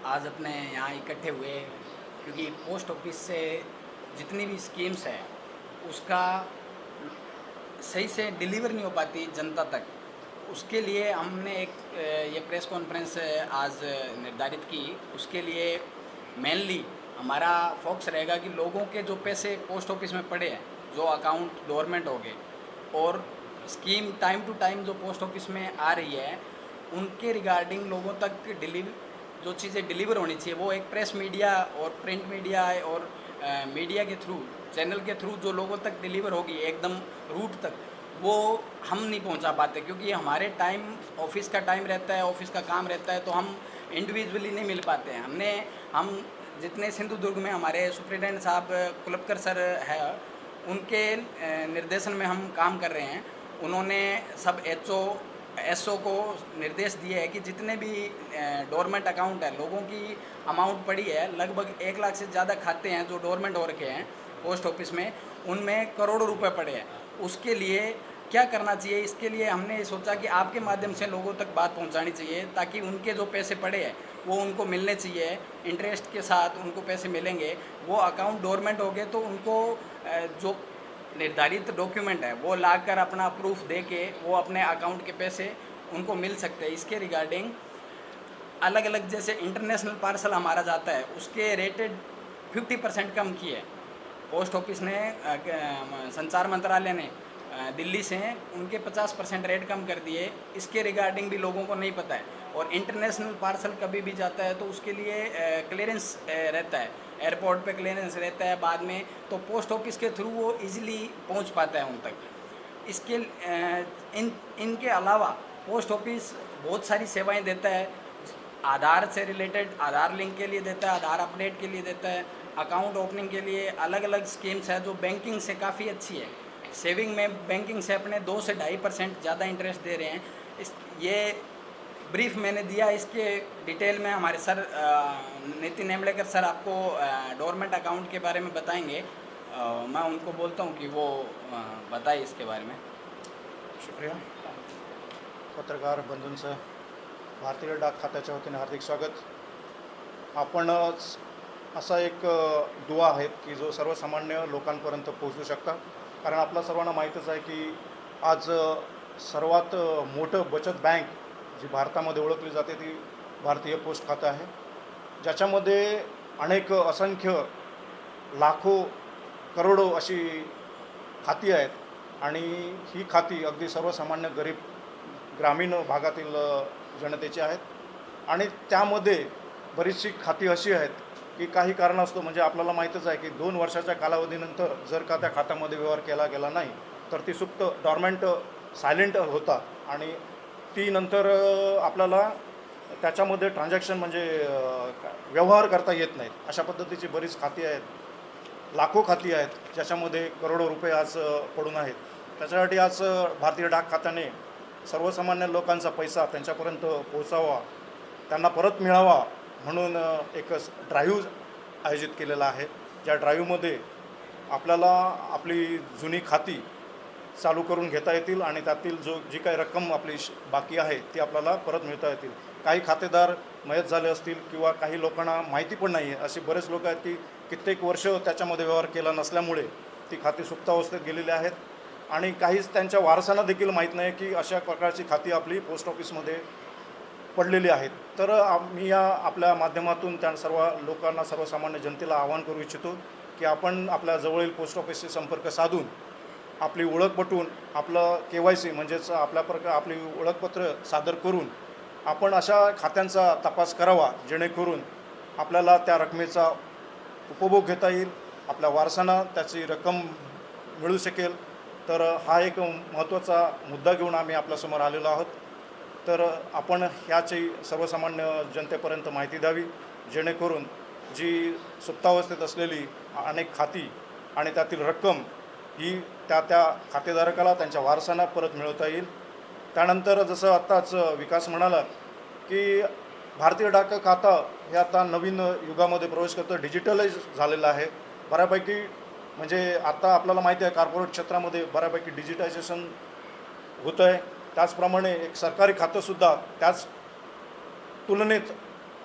आज अपने यहाँ इकट्ठे हुए क्योंकि पोस्ट ऑफिस से जितनी भी स्कीम्स हैं उसका सही से डिलीवर नहीं हो पाती जनता तक। उसके लिए हमने एक ये प्रेस कॉन्फ्रेंस आज निर्धारित की। उसके लिए मेनली हमारा फोकस रहेगा कि लोगों के जो पैसे पोस्ट ऑफिस में पड़े हैं, जो अकाउंट डोरमेंट हो गए और स्कीम टाइम टू टाइम जो पोस्ट ऑफिस में आ रही है, उनके रिगार्डिंग लोगों तक डिलीवर जो चीज़ें डिलीवर होनी चाहिए वो एक प्रेस मीडिया और प्रिंट मीडिया और मीडिया के थ्रू, चैनल के थ्रू जो लोगों तक डिलीवर होगी एकदम रूट तक, वो हम नहीं पहुंचा पाते क्योंकि हमारे टाइम ऑफिस का टाइम रहता है, ऑफिस का काम रहता है, तो हम इंडिविजुअली नहीं मिल पाते हैं। हम जितने सिंधुदुर्ग में हमारे सुप्रिटेंडेंट साहब कुलपकर सर है, उनके निर्देशन में हम काम कर रहे हैं। उन्होंने सब एसओ को निर्देश दिए है कि जितने भी डोरमेंट अकाउंट है, लोगों की अमाउंट पड़ी है, लगभग 1 लाख से ज़्यादा खाते हैं जो डोरमेंट हो रखे हैं पोस्ट ऑफिस में, उनमें करोड़ों रुपए पड़े हैं। उसके लिए क्या करना चाहिए, इसके लिए हमने सोचा कि आपके माध्यम से लोगों तक बात पहुंचानी चाहिए ताकि उनके जो पैसे पड़े हैं वो उनको मिलने चाहिए, इंटरेस्ट के साथ उनको पैसे मिलेंगे। वो अकाउंट डोरमेंट हो गए तो उनको जो निर्धारित डॉक्यूमेंट है वो लाकर अपना प्रूफ दे के वो अपने अकाउंट के पैसे उनको मिल सकते हैं। इसके रिगार्डिंग अलग अलग जैसे इंटरनेशनल पार्सल हमारा जाता है उसके रेटेड 50% कम किए पोस्ट ऑफिस ने, संचार मंत्रालय ने दिल्ली से उनके 50% रेट कम कर दिए। इसके रिगार्डिंग भी लोगों को नहीं पता है। और इंटरनेशनल पार्सल कभी भी जाता है तो उसके लिए क्लियरेंस रहता है, एयरपोर्ट पे क्लियरेंस रहता है बाद में, तो पोस्ट ऑफिस के थ्रू वो इजीली पहुंच पाता है उन तक। इसके इनके अलावा पोस्ट ऑफिस बहुत सारी सेवाएं देता है। आधार से रिलेटेड आधार लिंक के लिए देता है, आधार अपडेट के लिए देता है, अकाउंट ओपनिंग के लिए अलग अलग स्कीम्स है जो बैंकिंग से काफ़ी अच्छी है। सेविंग में बैंकिंग से अपने 2 से 2.5% ज़्यादा इंटरेस्ट दे रहे हैं। इस ये ब्रीफ मैंने दिया, इसके डिटेल में हमारे सर नितिन नेमलेकर सर आपको डोरमेंट अकाउंट के बारे में बताएंगे। मैं उनको बोलता हूँ कि वो बताए इसके बारे में। शुक्रिया. पत्रकार बंधूंचं भारतीय डाक खात्याच्या वतीने हार्दिक स्वागत. आपण असा एक दुवा आहे की जो सर्वसामान्य लोकांपर्यंत पोहोचू शकता. कारण आपल्या सर्वांना माहीतच आहे की आज सर्वात मोठं बचत बँक जी भारतामध्ये ओळखली जाते ती भारतीय पोस्ट खातं आहे, ज्याच्यामध्ये अनेक असंख्य लाखो करोडो अशी खाती आहेत. आणि ही खाती अगदी सर्वसामान्य गरीब ग्रामीण भागातील जनतेची आहेत. आणि त्यामध्ये बरीचशी खाती अशी आहेत की काही कारणास्तव, म्हणजे आपल्याला माहीतच आहे की 2 वर्षाच्या कालावधीनंतर जर का त्या खात्यामध्ये व्यवहार केला गेला नाही तर ती सुप्त डॉर्मंट सायलेंट होता आणि ती नंतर आपल्याला त्याच्यामध्ये ट्रान्झॅक्शन म्हणजे व्यवहार करता येत नाहीत. अशा पद्धतीची बरीच खाती आहेत, लाखो खाती आहेत ज्याच्यामध्ये करोडो रुपये आज पडून आहेत. त्याच्यासाठी आज भारतीय डाक खात्याने सर्वसामान्य लोकांचा पैसा त्यांच्यापर्यंत पोहोचावा, त्यांना परत मिळावा म्हणून एक ड्राईव्ह आयोजित केलेला आहे. ज्या ड्राईव्हमध्ये आपल्याला आपली जुनी खाती चालू करून घेता येतील आणि त्यातील जी काही रक्कम आपली बाकी आहे ती आपल्याला परत मिळता येतील. काही खातेदार मयत झाले असतील किंवा काही लोकांना माहिती पण नाही आहे, असे बरेच लोक आहेत की कित्येक वर्ष त्याच्यामध्ये व्यवहार केला नसल्यामुळे ती खाती सुप्तावस्थेत गेलेली आहेत. आणि काहीच त्यांच्या वारसांना देखील माहीत नाही की अशा प्रकारची खाती आपली पोस्ट ऑफिसमध्ये पडलेली आहेत. तर मी या आपल्या माध्यमातून त्या सर्व लोकांना, सर्वसामान्य जनतेला आवाहन करू इच्छितो की आपण आपल्या जवळील पोस्ट ऑफिसशी संपर्क साधून आपली ओळख पटवून आपलं KYC म्हणजेच आपली ओळखपत्र सादर करून आपण अशा खात्यांचा तपास करावा, जेणेकरून आपल्याला त्या रकमेचा उपभोग घेता येईल, आपल्या वारसांना त्याची रक्कम मिळू शकेल. तर हा एक महत्त्वाचा मुद्दा घेऊन आम्ही आपल्यासमोर आलेलो आहोत. तर आपण ह्याची सर्वसामान्य जनतेपर्यंत माहिती द्यावी, जेणेकरून जी सुप्तावस्थेत असलेली अनेक खाती आणि त्यातील रक्कम ही त्या खातेधारकाला, त्यांच्या वारसांना परत मिळवता येईल. त्यानंतर जसं आत्ताच विकास म्हणाला की भारतीय डाक खातं हे आता नवीन युगामध्ये प्रवेश करतं, डिजिटलाइज झालेलं आहे बऱ्यापैकी. म्हणजे आता आपल्याला माहिती आहे कॉर्पोरेट क्षेत्रामध्ये बऱ्यापैकी डिजिटायझेशन होतं आहे. त्याचप्रमाणे एक सरकारी खातंसुद्धा त्याच तुलनेत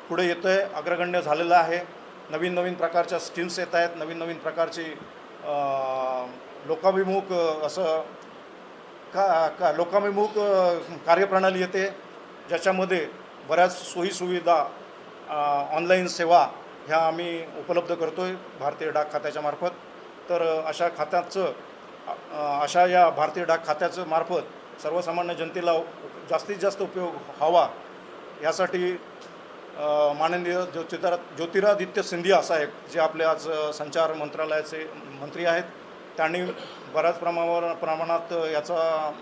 पुढे येतो आहे, अग्रगण्य झालेलं आहे. नवीन नवीन प्रकारच्या स्कीम्स येत आहेत, नवीन नवीन प्रकारची लोकाभिमुख असं लोकाभिमुख कार्यप्रणाली येते, ज्याच्यामध्ये बऱ्याच सोयीसुविधा ऑनलाईन सेवा ह्या आम्ही उपलब्ध करतो आहे भारतीय डाक खात्याच्या मार्फत. तर अशा या भारतीय डाक खात्याचं मार्फत सर्वसामान्य जनतेला जास्तीत जास्त उपयोग व्हावा यासाठी माननीय ज्योतिरादित्य सिंधिया साहेब जे आपले आज संचार मंत्रालयाचे मंत्री आहेत, त्यांनी बऱ्याच प्रमाणात याचा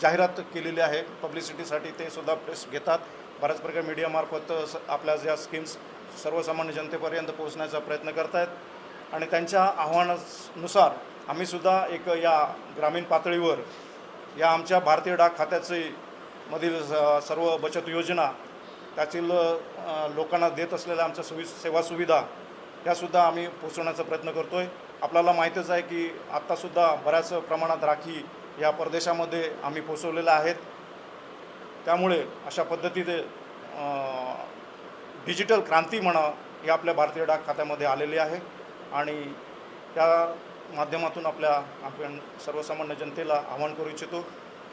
जाहिरात केलेली आहे. पब्लिसिटीसाठी ते सुद्धा प्रेस घेतात. बऱ्याच प्रकारे मीडियामार्फत आपल्या ज्या स्कीम्स सर्वसामान्य जनतेपर्यंत पोहोचण्याचा प्रयत्न करत आहेत. आणि त्यांच्या आव्हानानुसार आम्हीसुद्धा एक या ग्रामीण पातळीवर या आमच्या भारतीय डाक खात्याचे मधील सर्व बचत योजना, त्यातील लोकांना देत असलेल्या आमच्या सेवासुविधा ह्यासुद्धा आम्ही पोचवण्याचा प्रयत्न करतो आहे. आपल्याला माहीतच आहे की आत्तासुद्धा बऱ्याच प्रमाणात राखी या परदेशामध्ये आम्ही पोचवलेल्या आहेत. त्यामुळे अशा पद्धतीने डिजिटल क्रांती म्हणा ही आपल्या भारतीय डाक खात्यामध्ये आलेली आहे. आणि त्या माध्यमातून आपण सर्वसामान्य जनतेला आवाहन करू इच्छितो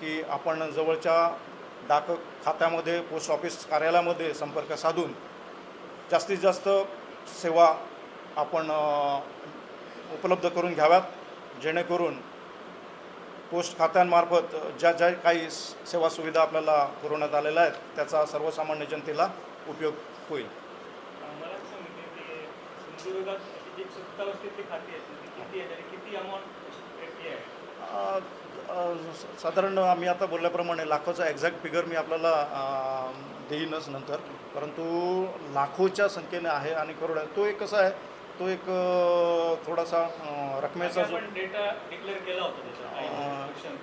की आपण जवळच्या डाक खात्यामध्ये, पोस्ट ऑफिस कार्यालयामध्ये संपर्क साधून जास्तीत जास्त सेवा आपण उपलब्ध करून घ्याव्यात, जेणेकरून पोस्ट खात्यांमार्फत ज्या काही सेवासुविधा आपल्याला पुरवण्यात आलेल्या आहेत त्याचा सर्वसामान्य जनतेला उपयोग होईल. मला सांगितले की सिंधुदुर्गात जी सुप्तावस्थेतली खाती आहेत ती किती आहेत आणि किती अमाऊंट आहे? साधारण आम्ही आता बोलल्याप्रमाणे लाखोचा एक्झॅक्ट फिगर मी आपल्याला देईनच नंतर, परंतु लाखोच्या संख्येने आहे आणि करोड तो एक कसा आहे, तो एक थोडासा रकमेचा जो डेटा डिक्लेअर केला होता त्याच्यात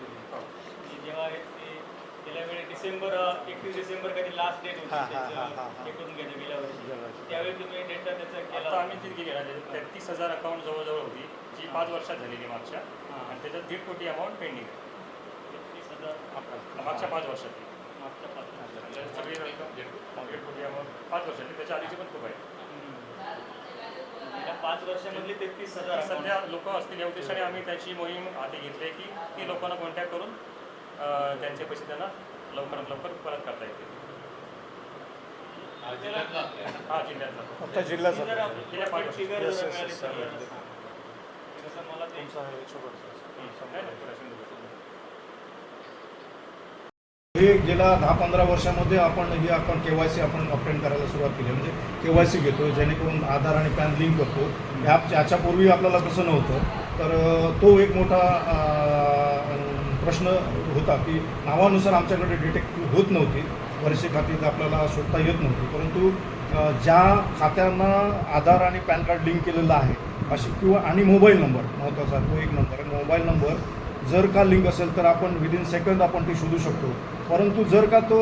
जेव्हा गेल्या वेळी डिसेंबर 31 डिसेंबर कधी लास्ट डेट होती हे करून घ्यायचं गेल्या वर्षी, त्यावेळी तुम्ही डेटा त्याचा केला. आम्ही किती केला 33,000 अकाउंट जवळजवळ होती जी 5 वर्षात झालेली मागच्या, आणि त्याच्यात 1.5 कोटी अमाऊंट पेंडिंग आहे. 33,000 मागच्या 5 वर्षातली मागच्या 5 वर्षात सगळी रक्कम 1.5 कोटी अमाऊंट 5 वर्षातली, त्याच्या आधीची पण खूप आहे. 5 वर्षामधली 33,000 सध्या लोक असतील या उद्देशाने आम्ही त्याची मोहीम हाती घेतली की ती लोकांना कॉन्टॅक्ट करून त्यांचे पैसे त्यांना लवकरात लवकर परत करता येतील. हा जिल्ह्यातला फक्त जिल्ह्याचा गेल्या 5 वर्षात मला ते हे गेल्या 10-15 वर्षामध्ये आपण KYC आपण ऑप्टेन करायला सुरुवात केली. म्हणजे KYC घेतो जेणेकरून आधार आणि पॅन लिंक करतो. याच्यापूर्वी आपल्याला तसं नव्हतं. तर तो एक मोठा प्रश्न होता की नावानुसार आमच्याकडे डिटेक्ट होत नव्हती, बरीचशी खाती आपल्याला शोधता येत नव्हती. परंतु ज्या खात्यांना आधार आणि पॅन कार्ड लिंक केलेलं आहे अशी किंवा आणि मोबाईल नंबर महत्त्वाचा, तो एक नंबर आहे. मोबाईल नंबर जर का लिंक असेल तर आपण विदिन सेकंद आपण ती शोधू शकतो. परंतु जर का तो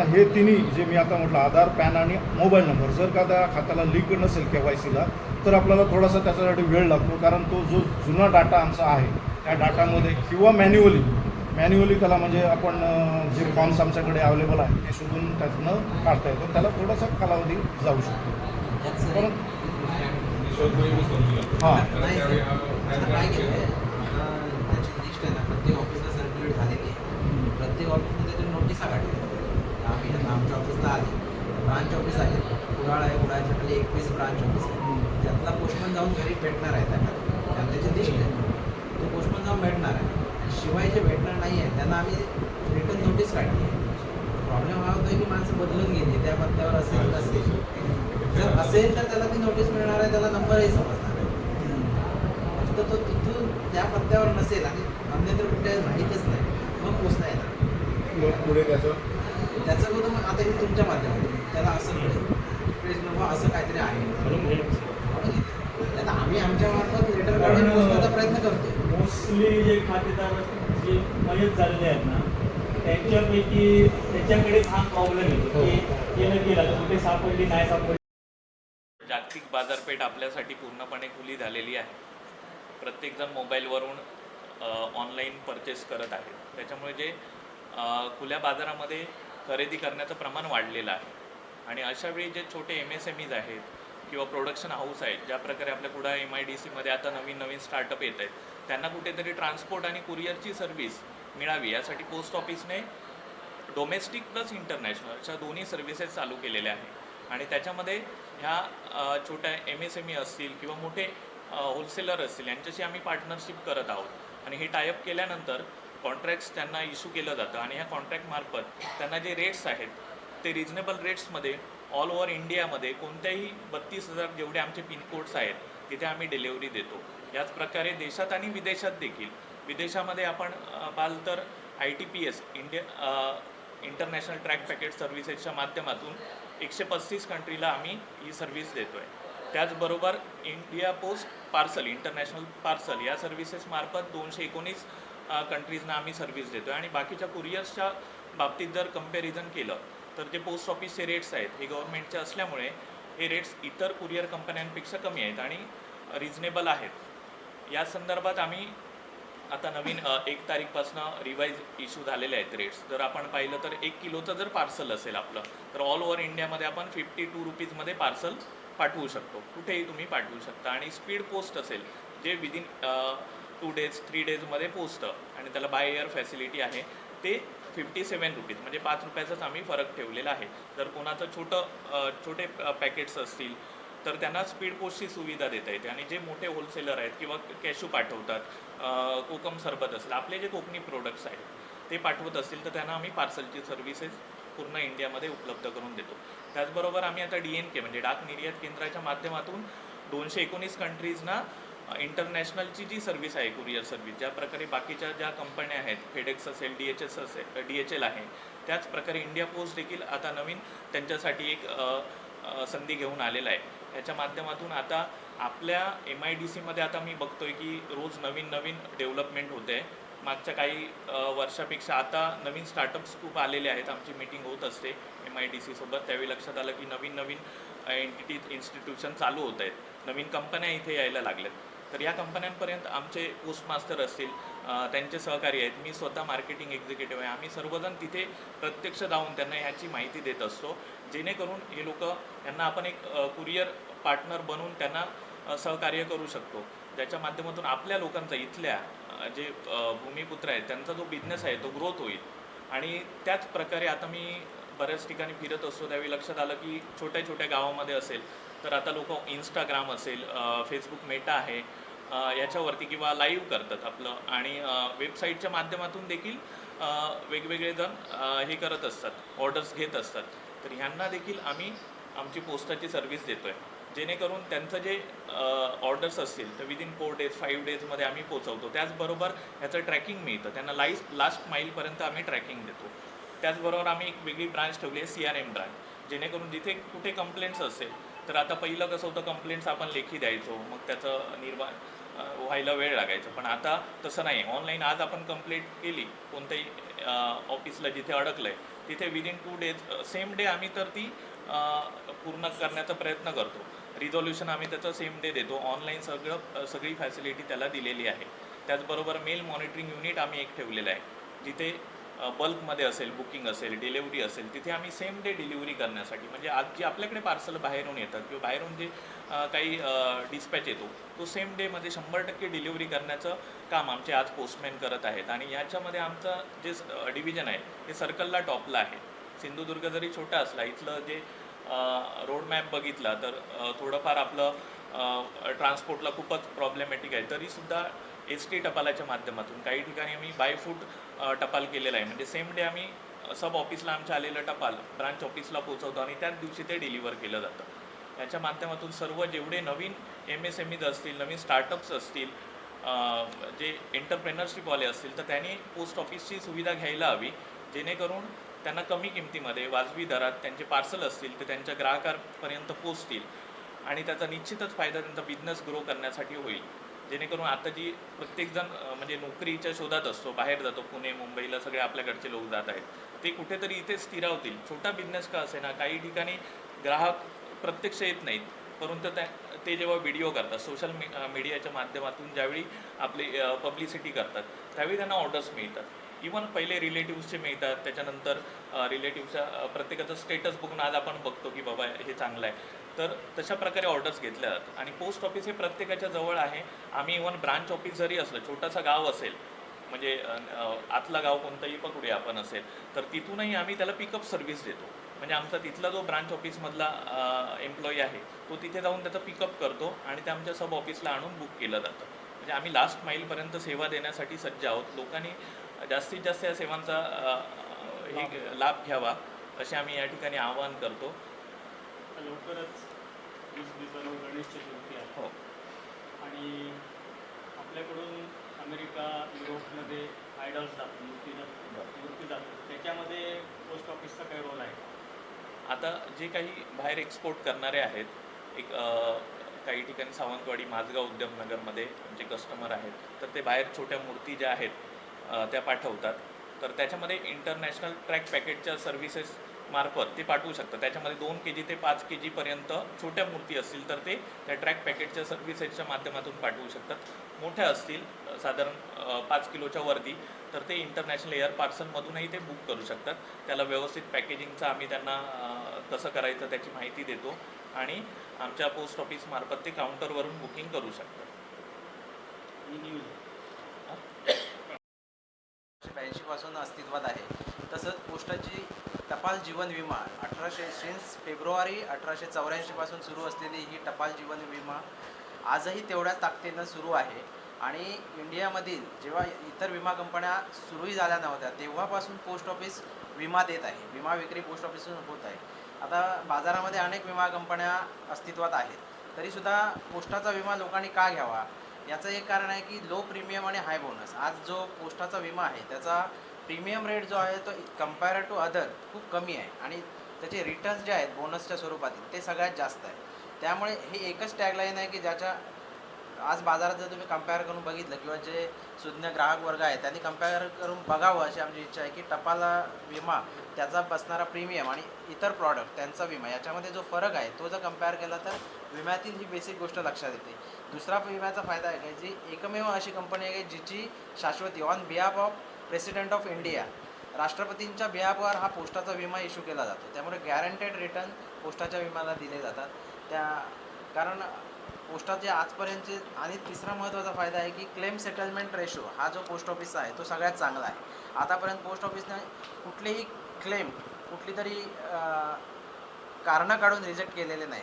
हे तिन्ही जे मी आता म्हटलं आधार, पॅन आणि मोबाईल नंबर जर का त्या खात्याला लिंक नसेल KYCला तर आपल्याला थोडासा त्याच्यासाठी वेळ लागतो. कारण तो जो जुना डाटा आमचा आहे त्या डाटामध्ये किंवा मॅन्युअली त्याला म्हणजे आपण जे फॉर्म्स आमच्याकडे अवेलेबल आहे ते शोधून त्यातनं काढता येतो. त्याला थोडासा कालावधी जाऊ शकतो. परंतु हां त्याची लिस्ट आहे ना प्रत्येक ऑफिसला सर्क्युलेट झालेली आहे. प्रत्येक ऑफिसने त्याच्या नोटिसा काढल्या. आम्ही आमच्या ऑफिसला आले, ब्रांच ऑफिस आहे, कुडाळ आहे, कुडाळच्या खाली 21 ब्रांच ऑफिस आहे. त्यातला पोस्टमन जाऊन घरी भेटणार आहे त्यांना त्याची लिस्ट आहे, तो पोस्टमन जाऊन भेटणार आहे. शिवाय जे भेटणार नाही आहे त्यांना आम्ही रिटर्न नोटीस काढली आहे. प्रॉब्लेम हा होतो की माणसं बदलून गेली, त्या पत्त्यावर असेल नसेल. जर असेल तर त्याला ती नोटीस मिळणार आहे, त्याला नंबरही समजणार आहे. फक्त तो तिथून त्या पत्त्यावर नसेल आणि अन्यत्र कुठे माहीतच नाही, मग पोचता येणार पुढे त्याचं होतं. मग आता हे तुमच्या माध्यमातून त्याला असं मिळेल बाबा असं काहीतरी आहे म्हणून आता आम्ही आमच्या मार्फत लेटर काढून पोचण्याचा प्रयत्न करतो. मोस्टली जे खातेदार जे मयत झालेले आहेत ना त्यांच्यापैकी त्याच्याकडे हा प्रॉब्लेम येतो की केलं गेलं तर कुठे सापडली नाही सापडली. जागतिक बाजारपेठ आपल्यासाठी पूर्णपणे खुली झालेली आहे. प्रत्येकजण मोबाईलवरून ऑनलाईन परचेस करत आहे. त्याच्यामुळे जे खुल्या बाजारामध्ये खरेदी करण्याचं प्रमाण वाढलेलं आहे आणि अशावेळी जे छोटे MSMEs आहेत किंवा प्रोडक्शन हाऊस आहेत, ज्या प्रकारे आपल्या कुडाळ MIDCमध्ये आता नवीन नवीन स्टार्टअप येत आहेत, त्यांना कुठेतरी ट्रान्सपोर्ट आणि कुरिअरची सर्व्हिस मिळावी यासाठी पोस्ट ऑफिसने डोमेस्टिक प्लस इंटरनॅशनल अशा दोन्ही सर्व्हिसेस चालू केलेल्या आहेत. आणि त्याच्यामध्ये ह्या छोट्या MSME असतील किंवा मोठे होलसेलर असतील यांच्याशी आम्ही पार्टनरशिप करत आहोत. आणि हे टायअप केल्यानंतर कॉन्ट्रॅक्ट्स त्यांना इश्यू केलं जातं आणि ह्या कॉन्ट्रॅक्टमार्फत त्यांना जे रेट्स आहेत ते रिजनेबल रेट्समध्ये ऑल ओव्हर इंडियामध्ये कोणत्याही 32,000 जेवढे आमचे पिनकोड्स आहेत तिथे आम्ही डिलेवरी देतो. याच प्रकारे देशात आणि विदेशात देखील, विदेशामध्ये आपण पाहाल तर ITPS इंटरनॅशनल ट्रॅक पॅकेट सर्व्हिसेसच्या माध्यमातून 135 कंट्रीला आम्ही ही सर्व्हिस देतो आहे. त्याचबरोबर India post parcel international parcel या सर्व्हिसेसमार्फत 219 कंट्रीजना आम्ही सर्व्हिस देतो आहे. आणि बाकीच्या कुरिअर्सच्या बाबतीत जर कंपॅरिझन केलं तर जे पोस्ट ऑफिसचे रेट्स आहेत हे गव्हर्नमेंटचे असल्यामुळे हे रेट्स इतर कुरिअर कंपन्यांपेक्षा कमी आहेत आणि रिजनेबल आहेत. या संदर्भात आम्ही आता नवीन 1 तारीखपासून रिवाईज इश्यू झालेले आहेत रेट्स. जर आपण पाहिलं तर 1 किलोचं जर पार्सल असेल आपलं तर ऑल ओव्हर इंडियामध्ये आपण 52 रुपीजमध्ये पार्सल पाठवू शकतो, कुठेही तुम्ही पाठवू शकता. आणि स्पीड पोस्ट असेल जे विदिन 2 डेज 3 डेजमध्ये पोचतं आणि त्याला बाय एअर फॅसिलिटी आहे ते 57 रुपीज म्हणजे 5 रुपयाचाच आम्ही फरक ठेवलेला आहे. जर कोणाचं छोटे पॅकेट्स असतील तर त्यांना स्पीड पोस्टची सुविधा देता येते. आणि जे मोठे होलसेलर आहेत किंवा कॅशू पाठवतात, कोकम सरबत असेल, आपले जे कोकणी प्रोडक्ट्स आहेत ते पाठवत असतील तर त्यांना आम्ही पार्सलची सर्व्हिसेस पूर्ण इंडियामध्ये उपलब्ध करून देतो. त्याचबरोबर आम्ही आता DNK म्हणजे डाक निर्यात केंद्राच्या माध्यमातून 219 कंट्रीजना इंटरनॅशनलची जी सर्व्हिस आहे कुरिअर सर्व्हिस, ज्या प्रकारे बाकीच्या ज्या कंपन्या आहेत FedEx असेल, DHL आहे, त्याच प्रकारे इंडिया पोस्ट देखील आता नवीन त्यांच्यासाठी एक संधी घेऊन आलेला आहे. याच्या माध्यमातून आता आपल्या MIDCमध्ये आता मी बघतोय की रोज नवीन डेव्हलपमेंट होते. मागच्या काही वर्षापेक्षा आता नवीन स्टार्टअप्स खूप आलेले आहेत. आमची मीटिंग होत असते MIDC सोबत, त्यावेळी लक्षात आलं की नवीन एंटिटीज इन्स्टिट्यूशन चालू होत आहेत, नवीन कंपन्या इथे यायला लागल्यात. तर या कंपन्यांपर्यंत आमचे पोस्ट मास्टर असतील, त्यांचे सहकारी आहेत, मी स्वतः मार्केटिंग एक्झिक्युटिव्ह आहे, आम्ही सर्वजण तिथे प्रत्यक्ष जाऊन त्यांना ह्याची माहिती देत असतो, जेणेकरून हे लोक यांना आपण एक कुरिअर पार्टनर बनवून त्यांना सहकार्य करू शकतो, ज्याच्या माध्यमातून आपल्या लोकांचा इथल्या जे भूमिपुत्र आहेत त्यांचा जो बिझनेस आहे तो ग्रोथ होईल. आणि त्याच प्रकारे आता मी बऱ्याच ठिकाणी फिरत असतो, त्यावेळी लक्षात आलं की छोट्या गावामध्ये असेल तर आता लोक इंस्टाग्राम असेल, फेसबुक मेटा आहे, याच्यावरती किंवा लाईव्ह करतात आपलं. आणि वेबसाईटच्या माध्यमातून देखील वेगवेगळे जण हे करत असतात, ऑर्डर्स घेत असतात. तर ह्यांना देखील आम्ही आमची पोस्टाची सर्व्हिस देतो आहे, जेणेकरून त्यांचं जे ऑर्डर्स असतील तर विदिन 4 डेज 5 डेजमध्ये आम्ही पोचवतो. त्याचबरोबर ह्याचं ट्रॅकिंग मिळतं त्यांना, लास्ट माईलपर्यंत आम्ही ट्रॅकिंग देतो. त्याचबरोबर आम्ही एक वेगळी ब्रांच ठेवली आहे CRM ब्रांच, जेणेकरून जिथे कुठे कंप्लेंट्स असेल तर आता पहिलं कसं होतं, कंप्लेंट्स आपण लेखी द्यायचो, मग त्याचं व्हायला वेळ लागायचा, पण आता तसं नाही. ऑनलाईन आज आपण कंप्लेंट केली कोणत्याही ऑफिसला जिथे अडकलं आहे तिथे विदिन 2 डेज सेम डे आम्ही तर ती पूर्ण करण्याचा प्रयत्न करतो. रिझॉल्युशन आम्ही त्याचं सेम डे देतो. ऑनलाईन सगळी फॅसिलिटी त्याला दिलेली आहे. त्याचबरोबर मेल मॉनिटरिंग युनिट आम्ही एक ठेवलेलं आहे, जिथे बल्कमध्ये असेल, बुकिंग असेल, डिलेवरी असेल, तिथे आम्ही सेम डे डिलिव्हरी करण्यासाठी, म्हणजे आज जे आपल्याकडे पार्सल बाहेरून येतात किंवा बाहेरून जे काही डिस्पॅच येतो तो सेम डेमध्ये 100% डिलिव्हरी करण्याचं काम आमचे आज पोस्टमॅन करत आहेत. आणि याच्यामध्ये आमचं जे डिव्हिजन आहे ते सर्कलला टॉपला आहे. सिंधुदुर्ग जरी छोटा असला, इथलं जे रोडमॅप बघितला तर थोडंफार आपलं ट्रान्सपोर्टला खूपच प्रॉब्लेमॅटिक आहे, तरीसुद्धा ST टपालाच्या माध्यमातून काही ठिकाणी आम्ही बाय फूट टपाल केलेला आहे, म्हणजे सेम डे आम्ही सब ऑफिसला आमच्या आलेलं टपाल ब्रांच ऑफिसला पोहोचवतो आणि त्याच दिवशी ते डिलिव्हर केलं जातं. याच्या माध्यमातून सर्व जेवढे नवीन MSMEs असतील, नवीन स्टार्टअप्स असतील, जे एंटरप्रेनरशिपवाले असतील तर त्यांनी पोस्ट ऑफिसची सुविधा घ्यायला हवी, जेणेकरून त्यांना कमी किमतीमध्ये वाजवी दरात त्यांचे पार्सल असतील ते त्यांच्या ग्राहकांपर्यंत पोचतील आणि त्याचा निश्चितच फायदा त्यांचा बिझनेस ग्रो करण्यासाठी होईल. जेणेकरून आता जी प्रत्येकजण म्हणजे नोकरीच्या शोधात असतो, बाहेर जातो, पुणे मुंबईला सगळे आपल्याकडचे लोक जात आहेत, ते कुठेतरी इथे स्थिरावतील. छोटा बिझनेस का असे ना, काही ठिकाणी ग्राहक प्रत्यक्ष येत नाहीत, परंतु ते जेव्हा व्हिडिओ करतात सोशल मीडियाच्या माध्यमातून, ज्यावेळी आपली पब्लिसिटी करतात त्यावेळी त्यांना ऑर्डर्स मिळतात. इवन पहिले रिलेटिव्सचे मिळतात, त्याच्यानंतर रिलेटिव्हच्या प्रत्येकाचं स्टेटस बघून आज आपण बघतो की बाबा हे चांगलं आहे. तर तशा प्रकारे ऑर्डर्स घेतल्या जातात आणि पोस्ट ऑफिस हे प्रत्येकाच्या जवळ आहे. आम्ही इवन ब्रांच ऑफिस जरी असलं, छोटासा गाव असेल, म्हणजे आतला गाव कोणतंही पकडूया आपण असेल, तर तिथूनही आम्ही त्याला पिकअप सर्व्हिस देतो. म्हणजे आमचा तिथला जो ब्रांच ऑफिसमधला एम्प्लॉई आहे तो तिथे जाऊन त्याचं पिकअप करतो आणि ते आमच्या सब ऑफिसला आणून बुक केलं जातं. म्हणजे आम्ही लास्ट माईलपर्यंत सेवा देण्यासाठी सज्ज आहोत. लोकांनी जास्तीत जास्त या सेवांचा हे लाभ घ्यावा असे आम्ही या ठिकाणी आवाहन करतो. लवकरच 20 दिवसांवर गणेश चतुर्थी आहे हो. आणि आपल्याकडून अमेरिका, युरोपमध्ये आयडॉल्स जातात, मूर्ती जातात, त्याच्यामध्ये पोस्ट ऑफिसचा काय रोल आहे? आता जे काही बाहेर एक्सपोर्ट करणारे आहेत, एक काही ठिकाणी सावंतवाडी, माझगाव, उद्यमनगरमध्ये आमचे कस्टमर आहेत, तर ते बाहेर छोट्या मूर्ती ज्या आहेत त्या पाठवतात. तर त्याच्यामध्ये इंटरनॅशनल ट्रॅक पॅकेटच्या सर्व्हिसेस मार्फत ते पाठवू शकतात. त्याच्यामध्ये 2 kg ते 5 kg पर्यंत छोट्या मूर्ती असतील तर ते त्या ट्रॅक पॅकेटच्या सर्व्हिसेसच्या माध्यमातून पाठवू शकतात. मोठ्या असतील साधारण 5 किलोच्या वरती तर ते इंटरनॅशनल एअर पार्सलमधूनही ते बुक करू शकतात. त्याला व्यवस्थित पॅकेजिंगचं आम्ही त्यांना कसं करायचं त्याची माहिती देतो आणि आमच्या पोस्ट ऑफिसमार्फत ते काउंटरवरून बुकिंग करू शकतात. ही न्यूज 1982 पासून अस्तित्वात आहे. तसंच पोस्टाची टपाल जीवन विमा 1800 फेब्रुवारी 1884 पासून सुरू असलेली ही टपाल जीवन विमा आजही तेवढ्याच ताकदीनं सुरू आहे. आणि इंडियामधील जेव्हा इतर विमा कंपन्या सुरूही झाल्या नव्हत्या तेव्हापासून पोस्ट ऑफिस विमा देत आहे. विमा विक्री पोस्ट ऑफिसतून होत आहे. आता बाजारामध्ये अनेक विमा कंपन्या अस्तित्वात आहेत, तरीसुद्धा पोस्टाचा विमा लोकांनी का घ्यावा याचं एक कारण आहे की लो प्रीमियम आणि हाय बोनस. आज जो पोस्टाचा विमा आहे त्याचा प्रीमियम रेट जो आहे तो कम्पेअर टू अदर खूप कमी आहे आणि त्याचे रिटर्न्स जे आहेत बोनसच्या स्वरूपातील ते सगळ्यात जास्त आहे. त्यामुळे हे एकच टॅगलाईन आहे की ज्याच्या आज बाजारात जर तुम्ही कम्पेअर करून बघितलं किंवा जे सुज्ञ ग्राहक वर्ग आहे त्यांनी कम्पेअर करून बघावं अशी आमची इच्छा आहे की टपाल विमा त्याचा बसणारा प्रीमियम आणि इतर प्रॉडक्ट त्यांचा विमा याच्यामध्ये जो फरक आहे तो जर कम्पेअर केला तर विम्यातील ही बेसिक गोष्ट लक्षात येते. दुसरा विम्याचा फायदा आहे की जी एकमेव अशी कंपनी आहे की जिची शाश्वती on behalf of president of India, राष्ट्रपतींच्या बिहाफवर हा पोस्टाचा विमा इश्यू केला जातो. त्यामुळे गॅरंटेड रिटर्न पोस्टाच्या विम्याला दिले जातात. कारण पोस्टाचे आजपर्यंतचे आणि तिसरा महत्त्वाचा फायदा आहे की क्लेम सेटलमेंट रेशो हा जो पोस्ट ऑफिसचा आहे तो सगळ्यात चांगला आहे. आतापर्यंत पोस्ट ऑफिसने कुठलीही क्लेम कुठली तरी कारणं काढून रिजेक्ट केलेले नाही.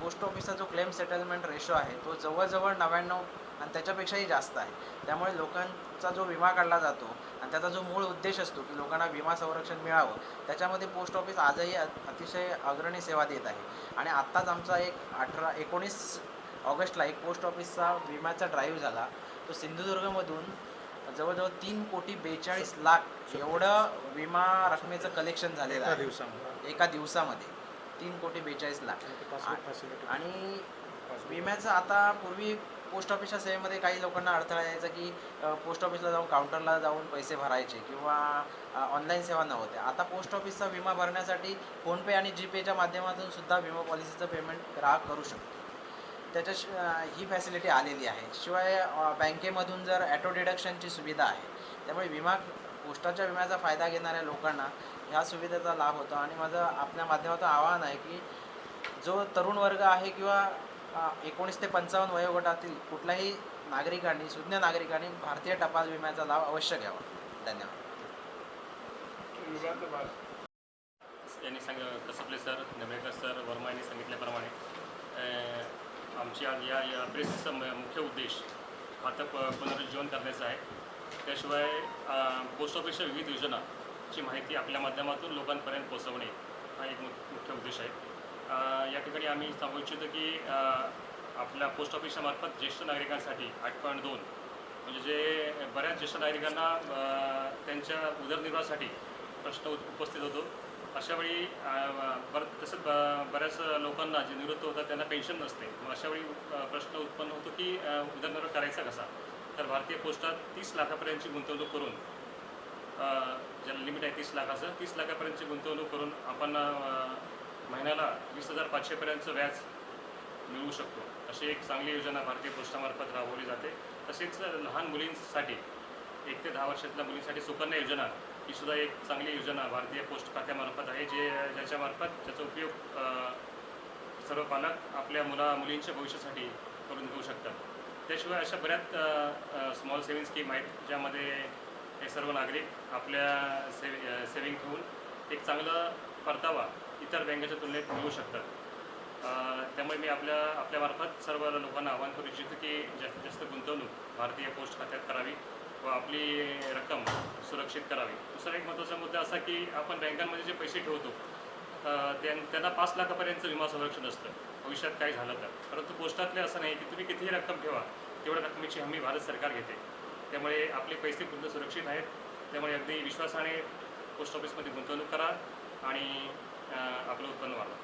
पोस्ट ऑफिसचा जो क्लेम सेटलमेंट रेशो आहे तो जवळजवळ 99 आणि त्याच्यापेक्षाही जास्त आहे. त्यामुळे लोकांचा जो विमा काढला जातो आणि त्याचा जो मूळ उद्देश असतो की लोकांना विमा संरक्षण मिळावं त्याच्यामध्ये पोस्ट ऑफिस आजही अतिशय अग्रणी सेवा देत आहे. आणि आत्ताच आमचा एक 19 ऑगस्टला एक पोस्ट ऑफिसचा विम्याचा ड्राईव्ह झाला. तो सिंधुदुर्गमधून जवळजवळ 3,42,00,000 एवढं विमा रकमेचं कलेक्शन झालेलं आहे एका दिवसामध्ये. 3,42,00,000 आणि विम्याचं आता पूर्वी पोस्ट ऑफिसच्या सेवेमध्ये काही लोकांना अडथळा यायचा की पोस्ट ऑफिसला जाऊन काउंटरला जाऊन पैसे भरायचे किंवा ऑनलाईन सेवा नव्हत्या. आता पोस्ट ऑफिसचा विमा भरण्यासाठी फोनपे आणि जीपेच्या माध्यमातून सुद्धा विमा पॉलिसीचं पेमेंट ग्राहक करू शकतो. ही फॅसिलिटी आलेली आहे. शिवाय बँकेमधून जर ॲटो डिडक्शनची सुविधा आहे. त्यामुळे पोस्टाच्या विम्याचा फायदा घेणाऱ्या लोकांना ह्या सुविधेचा लाभ होतो. आणि माझं आपल्या माध्यमातून आवाहन आहे की जो तरुण वर्ग आहे किंवा 19 ते 55 वयोगटातील कुठल्याही नागरिकांनी, सुज्ञ नागरिकांनी भारतीय टपाल विम्याचा लाभ अवश्य घ्यावा. धन्यवाद. यांनी कसबले सर, नेमरेकर सर, वर्मा यांनी सांगितल्याप्रमाणे आमची आज या प्रेसचा मुख्य उद्देश खातं पुनरुज्जीवन करण्याचा आहे. त्याशिवाय पोस्ट ऑफिसच्या विविध योजनाची माहिती आपल्या माध्यमातून लोकांपर्यंत पोहोचवणे हा एक मुख्य उद्देश आहे. या ठिकाणी आम्ही सांगू इच्छितो की आपल्या पोस्ट ऑफिसच्या मार्फत ज्येष्ठ नागरिकांसाठी 8.2 म्हणजे जे बऱ्याच ज्येष्ठ नागरिकांना त्यांच्या उदरनिर्वाहासाठी प्रश्न उपस्थित होतो. अशावेळी तसंच बऱ्याच लोकांना जे निवृत्त होतात त्यांना पेन्शन नसते. मग अशावेळी प्रश्न उत्पन्न होतो की उदरनिर्वाह करायचा कसा. तर भारतीय पोस्टात 30 लाखापर्यंतची गुंतवणूक करून, ज्याला लिमिट आहे 30 लाखाचं, 30 लाखापर्यंतची गुंतवणूक करून आपण महिन्याला 20,500पर्यंतचं व्याज मिळवू शकतो. अशी एक चांगली योजना भारतीय पोस्टामार्फत राबवली जाते. तसेच लहान मुलींसाठी 1 ते 10 वर्षातल्या मुलींसाठी सुकन्या योजना ही सुद्धा एक चांगली योजना भारतीय पोस्ट खात्यामार्फत आहे, ज्याचा उपयोग सर्व पालक आपल्या मुलींच्या भविष्यासाठी करून घेऊ शकतात. त्याशिवाय अशा बऱ्याच स्मॉल सेव्हिंग स्कीम आहेत ज्यामध्ये हे सर्व नागरिक आपल्या सेव्हिंग ठेवून एक चांगला परतावा इतर बँकेच्या तुलनेत मिळवू शकतात. त्यामुळे मी आपल्यामार्फत सर्व लोकांना आवाहन करू इच्छितो की जास्तीत जास्त गुंतवणूक भारतीय पोस्ट खात्यात करावी व आपली रक्कम सुरक्षित करावी. दुसरा एक महत्त्वाचा मुद्दा असा की आपण बँकांमध्ये जे पैसे ठेवतो त्यांना 5 लाखापर्यंतचं विमा संरक्षण असतं भविष्यात काय झालं तर. परंतु पोस्टातले असं नाही की तुम्ही कितीही रक्कम ठेवा तेवढ्या रकमेची हमी भारत सरकार घेते. त्यामुळे आपले पैसे पूर्ण सुरक्षित आहेत. त्यामुळे अगदी विश्वासाने पोस्ट ऑफिसमध्ये गुंतवणूक करा आणि आपलं उत्पन्न वाढवा.